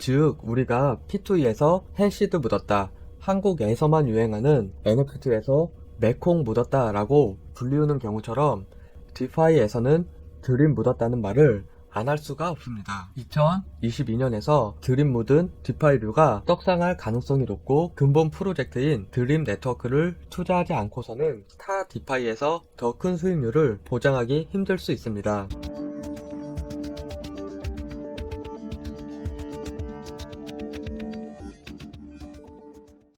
즉 우리가 P2E에서 해시드 묻었다, 한국에서만 유행하는 NFT에서 메콩 묻었다 라고 불리우는 경우처럼 디파이에서는 드림 묻었다는 말을 안 할 수가 없습니다. 2022년에서 드림 묻은 디파이류가 떡상할 가능성이 높고 근본 프로젝트인 드림 네트워크를 투자하지 않고서는 타 디파이에서 더 큰 수익률을 보장하기 힘들 수 있습니다.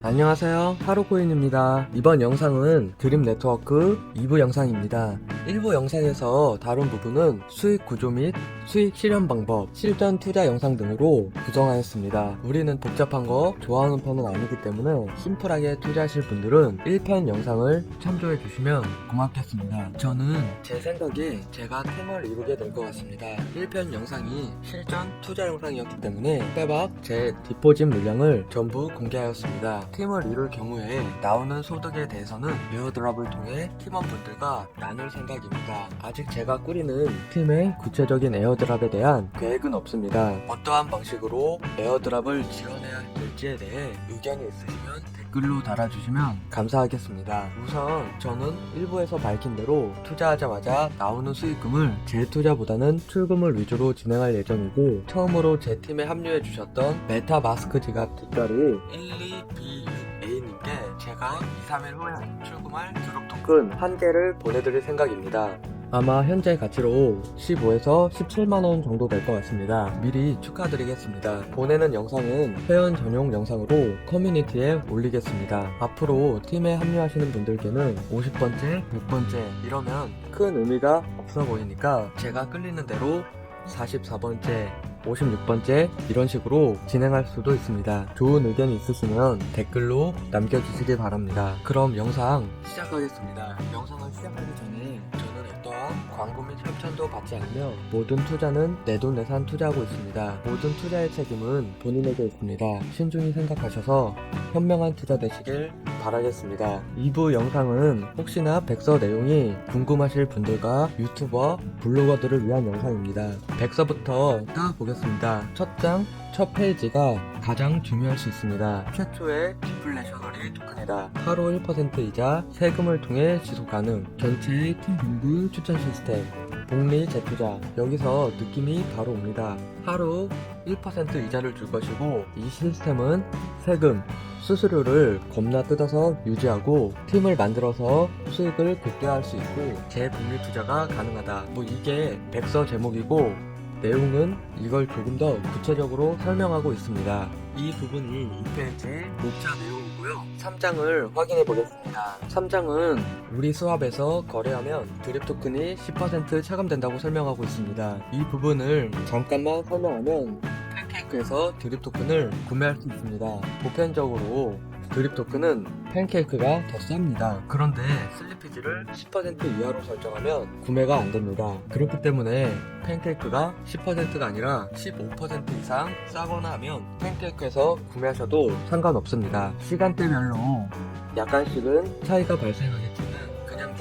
안녕하세요, 하루코인입니다. 이번 영상은 드림 네트워크 2부 영상입니다. 1부 영상에서 다룬 부분은 수익 구조 및 수익 실현 방법, 실전 투자 영상 등으로 구성하였습니다. 우리는 복잡한 거 좋아하는 편은 아니기 때문에 심플하게 투자하실 분들은 1편 영상을 참조해 주시면 고맙겠습니다. 저는 제 생각에 제가 팀을 이루게 될 것 같습니다. 1편 영상이 실전 투자 영상이었기 때문에 빼박 제 디포짓 물량을 전부 공개하였습니다. 팀을 이룰 경우에 나오는 소득에 대해서는 에어드랍을 통해 팀원분들과 나눌 생각입니다. 아직 제가 꾸리는 팀의 구체적인 에어드랍에 대한 계획은 없습니다. 어떠한 방식으로 에어드랍을 지원해야 될지에 대해 의견이 있으시면 댓글로 달아주시면 감사하겠습니다. 우선 저는 일부에서 밝힌 대로 투자하자마자 나오는 수익금을 재투자보다는 출금을 위주로 진행할 예정이고, 처음으로 제 팀에 합류해 주셨던 메타마스크 지갑 뒷자리 12B6A님께 제가 2-3일 후에 출금할 드롭 토큰 1개를 보내드릴 생각입니다. 아마 현재 가치로 15에서 17만원 정도 될 것 같습니다. 미리 축하드리겠습니다. 보내는 영상은 회원 전용 영상으로 커뮤니티에 올리겠습니다. 앞으로 팀에 합류하시는 분들께는 50번째, 100번째 이러면 큰 의미가 없어 보이니까 제가 끌리는 대로 44번째, 56번째 이런 식으로 진행할 수도 있습니다. 좋은 의견이 있으시면 댓글로 남겨주시기 바랍니다. 그럼 영상 시작하겠습니다. 영상을 시작하기 전에 저는 어떠한 광고 및 협찬도 받지 않으며 모든 투자는 내돈내산 투자하고 있습니다. 모든 투자의 책임은 본인에게 있습니다. 신중히 생각하셔서 현명한 투자 되시길 바라겠습니다. 2부 영상은 혹시나 백서 내용이 궁금하실 분들과 유튜버, 블로거들을 위한 영상입니다. 백서부터 따보겠습니다. 첫 장, 첫 페이지가 가장 중요할 수 있습니다. 최초의 디플레셔너리 토큰이다. 하루 1% 이자, 세금을 통해 지속 가능, 전체의 팀 분분 추천 시스템, 복리 재투자. 여기서 느낌이 바로 옵니다. 하루 1% 이자를 줄 것이고, 이 시스템은 세금, 수수료를 겁나 뜯어서 유지하고 팀을 만들어서 수익을 극대화할 수 있고 재복리 투자가 가능하다. 이게 백서 제목이고 내용은 이걸 조금 더 구체적으로 설명하고 있습니다. 이 부분이 2페이지 목차 내용이고요. 3장을 확인해 보겠습니다. 3장은 우리 수합에서 거래하면 드립 토큰이 10% 차감된다고 설명하고 있습니다. 이 부분을 잠깐만 설명하면 팬케이크에서 드립 토큰을 구매할 수 있습니다. 보편적으로 드립 토큰은 팬케이크가 더 쌉니다. 그런데 슬리피지를 10% 이하로 설정하면 구매가 안 됩니다. 그렇기 때문에 팬케이크가 10%가 아니라 15% 이상 싸거나 하면 팬케이크에서 구매하셔도 상관없습니다. 시간대별로 약간씩은 차이가 발생하겠지만 그냥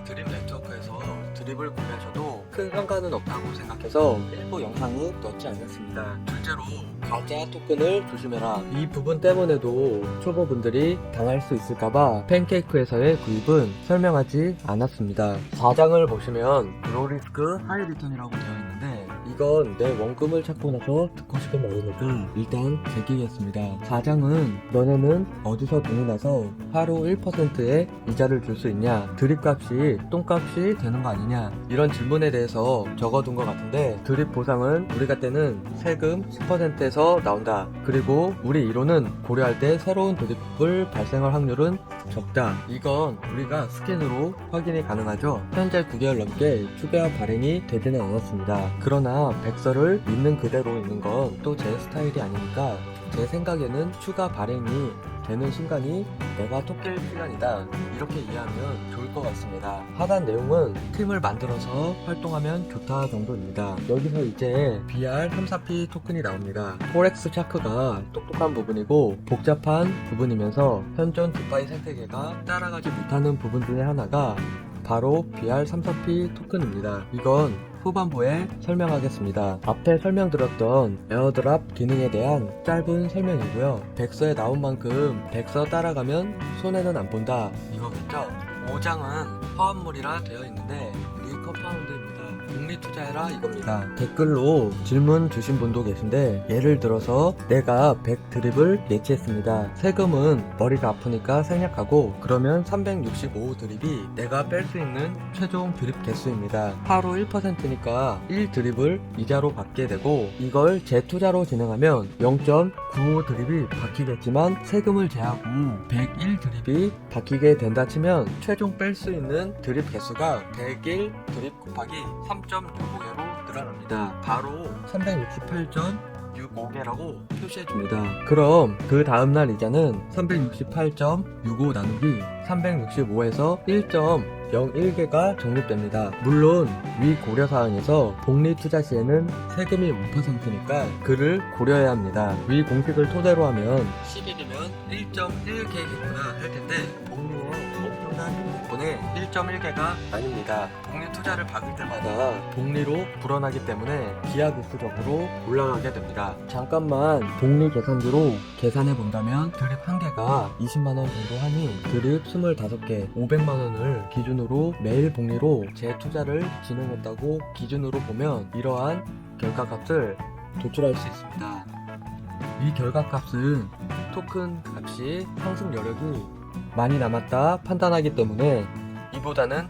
드립 네트워크에서 드립을 구매하셔도 큰 상관은 없다고 생각해서 일부 영상은 넣지 않았습니다. 둘째로 가짜 토큰을 조심해라. 이 부분 때문에도 초보분들이 당할 수 있을까봐 팬케이크에서의 구입은 설명하지 않았습니다. 4장을 보시면 로리스크 하이 리턴이라고 되어 있는데 이건 내 원금을 찾고 나서 듣고 싶은 말이니까 일단 제기겠습니다. 4장은 너네는 어디서 돈이 나서 하루 1%의 이자를 줄 수 있냐, 드립값이 똥값이 되는 거 아니냐, 이런 질문에 대해서 적어둔 것 같은데, 드립 보상은 우리가 때는 세금 10%에서 나온다. 그리고 우리 이론은 고려할 때 새로운 드립을 발생할 확률은 적다. 이건 우리가 스캔으로 확인이 가능하죠. 현재 9개월 넘게 추가 발행이 되지는 않았습니다. 그러나 백서를 있는 그대로 있는 건 또 제 스타일이 아니니까 제 생각에는 추가 발행이 되는 순간이 내가 토낄 시간이다, 이렇게 이해하면 좋을 것 같습니다. 하단 내용은 팀을 만들어서 활동하면 좋다 정도입니다. 여기서 이제 BR34P 토큰이 나옵니다. 포렉스 차크가 똑똑한 부분이고 복잡한 부분이면서 현존 디파이 생태계가 따라가지 못하는 부분 중에 하나가 바로 BR34P 토큰입니다. 이건 후반부에 설명하겠습니다. 앞에 설명드렸던 에어드랍 기능에 대한 짧은 설명이고요. 백서에 나온 만큼 백서 따라가면 손해는 안 본다 이거겠죠. 5장은 화합물이라 되어 있는데 리커파운드입니다. 복리투자해라 이겁니다. 댓글로 질문 주신 분도 계신데, 예를 들어서 내가 100 드립을 예치했습니다. 세금은 머리가 아프니까 생략하고, 그러면 365 드립이 내가 뺄 수 있는 최종 드립 개수입니다. 하루 1%니까 1 드립을 이자로 받게 되고, 이걸 재투자로 진행하면 0.95 드립이 박히겠지만 세금을 제하고 101 드립이 박히게 된다 치면 최종 뺄 수 있는 드립 개수가 101 드립 곱하기 3.65개로 늘어납니다. 바로 368.65개라고 표시해줍니다. 그럼 그 다음날 이자는 368.65 나누기 365에서 1.01개가 적립됩니다. 물론 위 고려사항에서 복리투자 시에는 세금이 5%니까 그를 고려해야 합니다. 위 공식을 토대로 하면 10일이면 1.1개겠구나 할 텐데, 복리의 엄청난 부분의 1.1개가 아닙니다. 복리 투자를 박을 때마다 복리로 불어나기 때문에 기하급수적으로 올라가게 됩니다. 잠깐만 복리 계산기로 계산해 본다면 드립 1개가 20만원 정도 하니 드립 25개 500만원을 기준으로 매일 복리로 재투자를 진행했다고 기준으로 보면 이러한 결과값을 도출할 수 있습니다. 이 결과값은 토큰 값이 상승 여력이 많이 남았다 판단하기 때문에 이보다는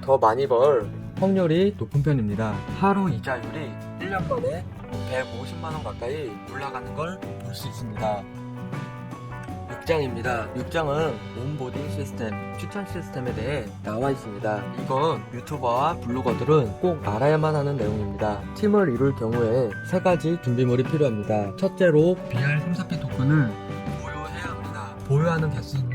더 많이 벌 확률이 높은 편입니다. 하루 이자율이 1년 만에 150만원 가까이 올라가는 걸 볼 수 있습니다. 6장입니다. 6장은 온보딩 시스템, 추천 시스템에 대해 나와 있습니다. 이건 유튜버와 블로거들은 꼭 알아야만 하는 내용입니다. 팀을 이룰 경우에 3가지 준비물이 필요합니다. 첫째로 BR34P 토큰을 보유해야 합니다. 보유하는 개수는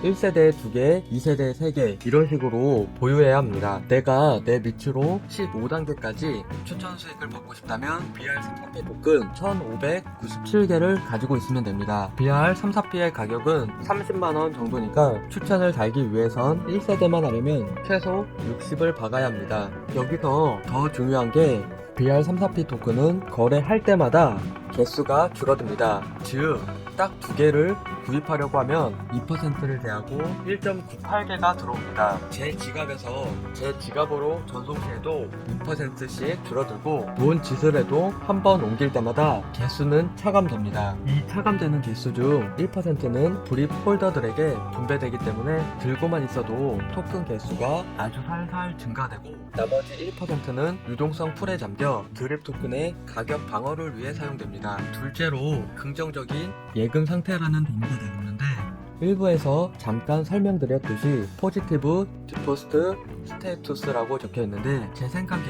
1세대에 2개, 2세대에 3개 이런 식으로 보유해야 합니다. 내가 내 밑으로 15단계까지 추천 수익을 받고 싶다면 BR34P 토큰 1597개를 가지고 있으면 됩니다. BR34P의 가격은 30만원 정도니까 추천을 달기 위해선 1세대만 하려면 최소 60을 박아야 합니다. 여기서 더 중요한 게 BR34P 토큰은 거래할 때마다 개수가 줄어듭니다. 즉, 딱 2개를 구입하려고 하면 2%를 제하고 1.98개가 들어옵니다. 제 지갑에서 제 지갑으로 전송시에도 2%씩 줄어들고, 뭔 짓을 해도 한 번 옮길 때마다 개수는 차감됩니다. 이 차감되는 개수 중 1%는 불입 홀더들에게 분배되기 때문에 들고만 있어도 토큰 개수가 아주 살살 증가되고, 나머지 1%는 유동성 풀에 잠겨 드립 토큰의 가격 방어를 위해 사용됩니다. 둘째로 긍정적인 예금 상태라는 단어가 나오는데, 일부에서 잠깐 설명드렸듯이 포지티브 디포스트 스테이투스라고 적혀있는데, 제 생각에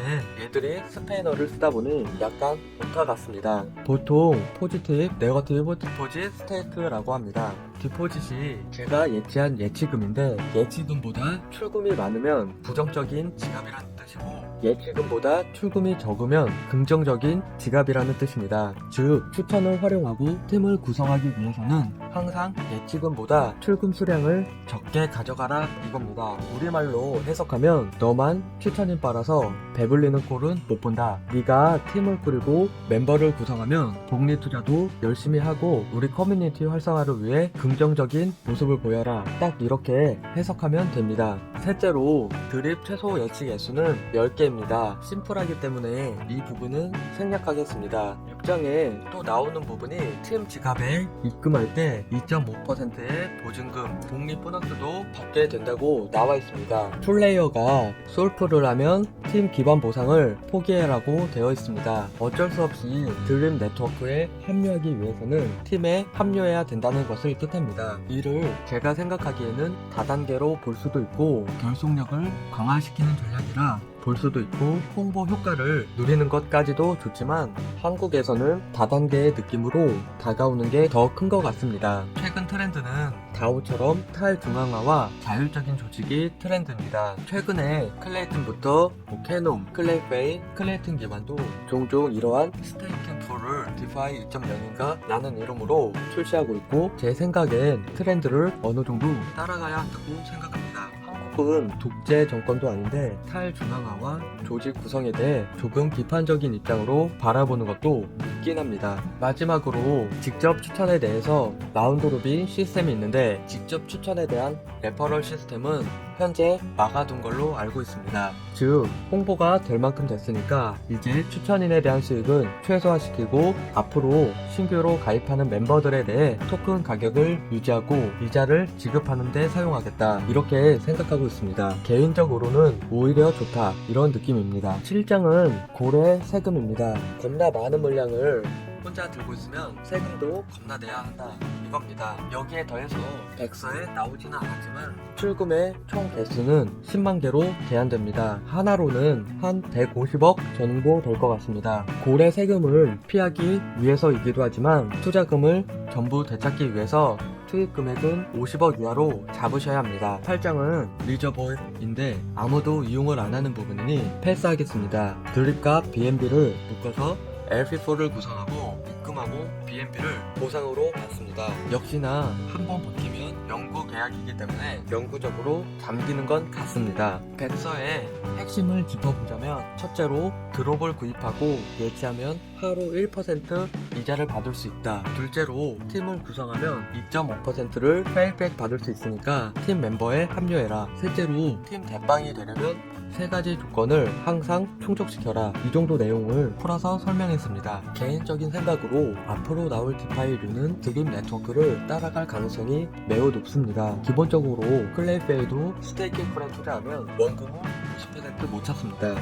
얘들이 스페인어를 쓰다 보니 약간 오타 같습니다. 보통 포지티브, 네거티브 디포짓 스테이트라고 합니다. 디포짓이 제가 예치한 예치금인데, 예치금보다 출금이 많으면 부정적인 지갑이라는 뜻이고, 예치금보다 출금이 적으면 긍정적인 지갑이라는 뜻입니다. 즉, 추천을 활용하고 팀을 구성하기 위해서는 항상 예치금보다 출금 수량을 적게 가져가라 이겁니다. 우리말로 해석하면 너만 추천인 빨아서 배불리는 꼴은 못 본다. 네가 팀을 꾸리고 멤버를 구성하면 복리 투자도 열심히 하고 우리 커뮤니티 활성화를 위해 긍정적인 모습을 보여라. 딱 이렇게 해석하면 됩니다. 셋째로 드립 최소 예치 개수는 10개입니다. 심플하기 때문에 이 부분은 생략하겠습니다. 6장에 또 나오는 부분이 팀 지갑에 입금할 때 2.5%의 보증금, 복리 보너스도 받게 된다고 나와 있습니다. 플레이어가 솔프를 하면 팀 기반 보상을 포기해라고 되어 있습니다. 어쩔 수 없이 드림 네트워크에 합류하기 위해서는 팀에 합류해야 된다는 것을 뜻합니다. 이를 제가 생각하기에는 다단계로 볼 수도 있고 결속력을 강화시키는 전략이라 볼 수도 있고 홍보 효과를 누리는 것까지도 좋지만, 한국에서는 다단계의 느낌으로 다가오는 게 더 큰 것 같습니다. 최근 트렌드는 다오처럼 탈중앙화와 자율적인 조직이 트렌드입니다. 최근에 클레이튼부터 캐놈, 클레이페이, 클레이튼 기반도 종종 이러한 스테이킹 풀을 디파이 2.0인가 라는 이름으로 출시하고 있고, 제 생각엔 트렌드를 어느 정도 따라가야 한다고 생각합니다. 토큰 독재 정권도 아닌데 탈중앙화와 조직 구성에 대해 조금 비판적인 입장으로 바라보는 것도 있긴 합니다. 마지막으로 직접 추천에 대해서 라운드로빈 시스템이 있는데 직접 추천에 대한 레퍼럴 시스템은 현재 막아둔 걸로 알고 있습니다. 즉 홍보가 될 만큼 됐으니까 이제 추천인에 대한 수익은 최소화시키고 앞으로 신규로 가입하는 멤버들에 대해 토큰 가격을 유지하고 이자를 지급하는 데 사용하겠다, 이렇게 생각하고 있습니다. 개인적으로는 오히려 좋다, 이런 느낌입니다. 실장은 고래 세금입니다. 겁나 많은 물량을 혼자 들고 있으면 세금도 겁나 내야 한다, 이겁니다. 여기에 더해서 백서에 나오지는 않았지만 출금의 총 개수는 10만 개로 제한됩니다. 하나로는 한 150억 정도 될 것 같습니다. 고래 세금을 피하기 위해서이기도 하지만 투자금을 전부 되찾기 위해서 투입 금액은 50억 이하로 잡으셔야 합니다. 8장은 리저버인데 아무도 이용을 안 하는 부분이니 패스하겠습니다. 드립과 BNB를 묶어서 LP4를 구성하고 입금하고 BNB를 보상으로 받습니다. 역시나 한번 버티면 영구 계약이기 때문에 영구적으로 잠기는 건 같습니다. 백서의 핵심을 짚어보자면 첫째로 드롭을 구입하고 예치하면 하루 1% 이자를 받을 수 있다. 둘째로 팀을 구성하면 2.5%를 페이백 받을 수 있으니까 팀 멤버에 합류해라. 셋째로 팀 대빵이 되려면 세 가지 조건을 항상 충족시켜라. 이 정도 내용을 풀어서 설명했습니다. 개인적인 생각으로 앞으로 나올 디파이류는 드림 네트워크를 따라갈 가능성이 매우 높습니다. 기본적으로 클레이페이도 스테이킹 쿨에 투자하면 원금을 90%못 찾습니다.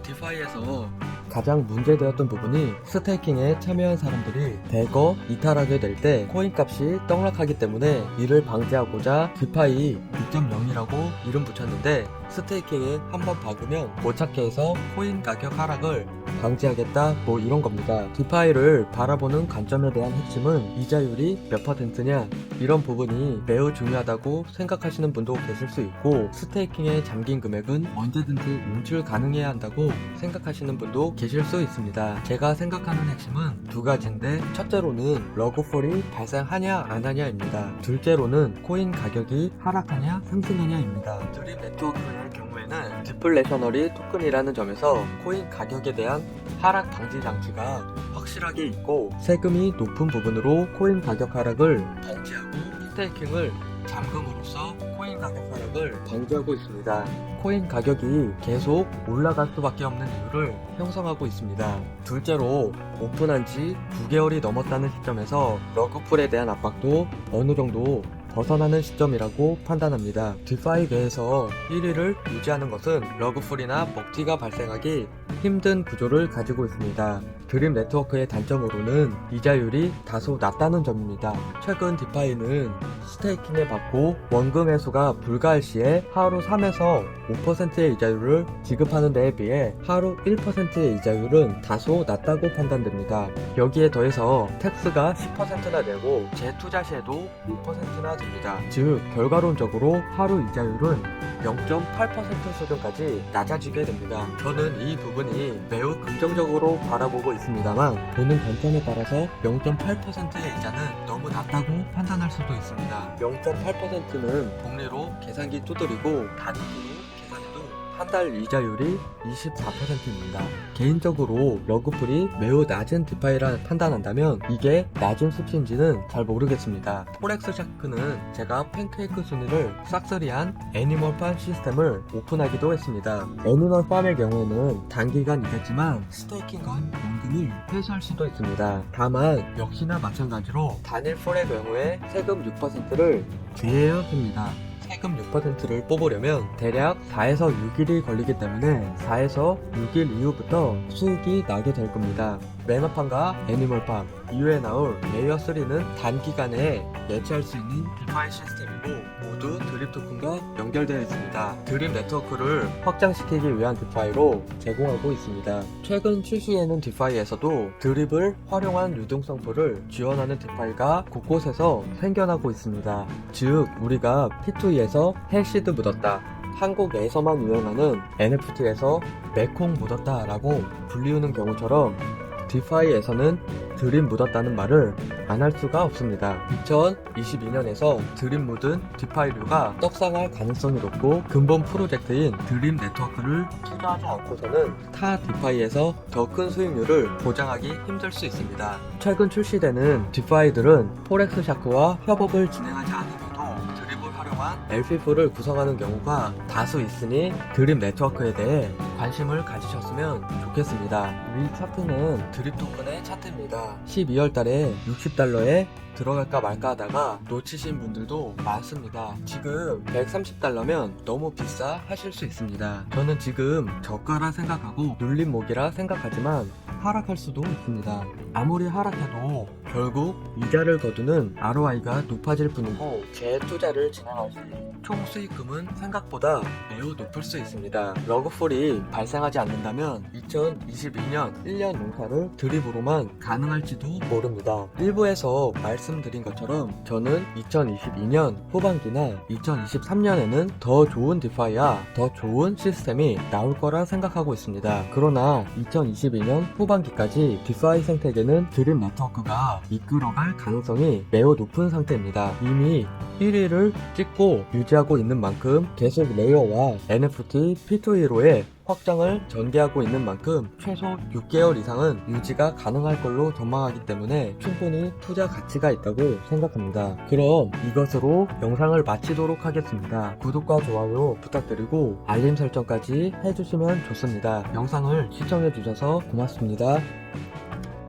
디파이에서 가장 문제되었던 부분이 스테이킹에 참여한 사람들이 대거 이탈하게 될 때 코인 값이 떡락하기 때문에 이를 방지하고자 디파이 2.0이라고 이름 붙였는데 스테이킹에 한번 박으면 못 찾게 해서 코인 가격 하락을 방지하겠다, 뭐 이런 겁니다. 디파이를 바라보는 관점에 대한 핵심은 이자율이 몇 %냐, 이런 부분이 매우 중요하다고 생각하시는 분도 계실 수 있고 스테이킹에 잠긴 금액은 언제든지 인출 가능해야 한다고 생각하시는 분도 계실 수 있습니다. 제가 생각하는 핵심은 두 가지인데 첫째로는 러그풀이 발생하냐 안 하냐입니다. 둘째로는 코인 가격이 하락하냐 상승하냐입니다. 드림 네트워크의 경우에는 디플레셔너리 토큰이라는 점에서 코인 가격에 대한 하락 방지 장치가 확실하게 있고 세금이 높은 부분으로 코인 가격 하락을 방지하고 스테이킹을 잠금으로써 코인 가격 하락을 방지하고 있습니다. 코인 가격이 계속 올라갈 수밖에 없는 이유를 형성하고 있습니다. 둘째로 오픈한 지 9개월이 넘었다는 시점에서 러그풀에 대한 압박도 어느 정도 벗어나는 시점이라고 판단합니다. 디파이계에서 1위를 유지하는 것은 러그풀이나 먹튀가 발생하기 힘든 구조를 가지고 있습니다. 드림 네트워크의 단점으로는 이자율이 다소 낮다는 점입니다. 최근 디파이는 스테이킹에 받고 원금 회수가 불가할 시에 하루 3에서 5%의 이자율을 지급하는 데에 비해 하루 1%의 이자율은 다소 낮다고 판단됩니다. 여기에 더해서 텍스가 10%나 되고 재투자 시에도 5%나 됩니다. 즉 결과론적으로 하루 이자율은 0.8% 수준까지 낮아지게 됩니다. 저는 이 부분이 매우 긍정적으로 바라보고 있습니다만 보는 관점에 따라서 0.8%의 이자는 너무 낮다고 판단할 수도 있습니다. 0.8%는 복리로 계산기 두드리고 단기로 계산해도 한 달 이자율이 24%입니다. 개인적으로 러그풀이 매우 낮은 디파이라 판단한다면 이게 낮은 수치인지는 잘 모르겠습니다. 포렉스 샤크는 제가 팬케이크 순위를 싹쓸이한 애니멀팜 시스템을 오픈하기도 했습니다. 애니멀팜의 경우에는 단기간이겠지만 스테이킹과 원금을 회수할 수도 있습니다. 다만 역시나 마찬가지로 단일 폴의 경우에 세금 6%를 제외해야 합니다. 세금 6%를 뽑으려면 대략 4에서 6일이 걸리기 때문에 4에서 6일 이후부터 수익이 나게 될 겁니다. 매너팜과 애니멀팜 이후에 나올 레이어 3는 단기간에 예치할 수 있는 디파이 시스템이고 모두 드립 토큰과 연결되어 있습니다. 드립 네트워크를 확장시키기 위한 디파이로 제공하고 있습니다. 최근 출시되는 디파이에서도 드립을 활용한 유동성 풀을 지원하는 디파이가 곳곳에서 생겨나고 있습니다. 즉 우리가 P2E에서 해시드 묻었다, 한국에서만 유행하는 NFT에서 메콩 묻었다 라고 불리우는 경우처럼 디파이에서는 드림 묻었다는 말을 안 할 수가 없습니다. 2022년에서 드림 묻은 디파이류가 떡상할 가능성이 높고 근본 프로젝트인 드림 네트워크를 투자하지 않고서는 타 디파이에서 더 큰 수익률을 보장하기 힘들 수 있습니다. 최근 출시되는 디파이들은 포렉스 샤크와 협업을 진행하지 않으면도 드림을 활용한 LP4를 구성하는 경우가 다수 있으니 드림 네트워크에 대해 관심을 가지셨으면 좋겠습니다. 이 차트는 드림 토큰의 차트입니다. 12월 달에 $60에 들어갈까 말까 하다가 놓치신 분들도 많습니다. 지금 $130면 너무 비싸 하실 수 있습니다. 저는 지금 저가라 생각하고 눌림목이라 생각하지만 하락할 수도 있습니다. 아무리 하락해도 결국 이자를 거두는 ROI가 높아질 뿐이고 재투자를 진행할 시 총 수익금은 생각보다 매우 높을 수 있습니다. 러그폴이 발생하지 않는다면 2022년 1년 농사를 드립으로만 가능할지도 모릅니다. 일부에서 말씀드린 것처럼 저는 2022년 후반기나 2023년에는 더 좋은 디파이와 더 좋은 시스템이 나올 거라 생각하고 있습니다. 그러나 2022년 후반기까지 디파이 생태계는 드림 네트워크가 이끌어갈 가능성이 매우 높은 상태입니다. 이미 1위를 찍고 유지하고 있는 만큼 계속 레이어와 NFT P2E로의 확장을 전개하고 있는 만큼 최소 6개월 이상은 유지가 가능할 걸로 전망하기 때문에 충분히 투자 가치가 있다고 생각합니다. 그럼 이것으로 영상을 마치도록 하겠습니다. 구독과 좋아요 부탁드리고 알림 설정까지 해주시면 좋습니다. 영상을 시청해주셔서 고맙습니다.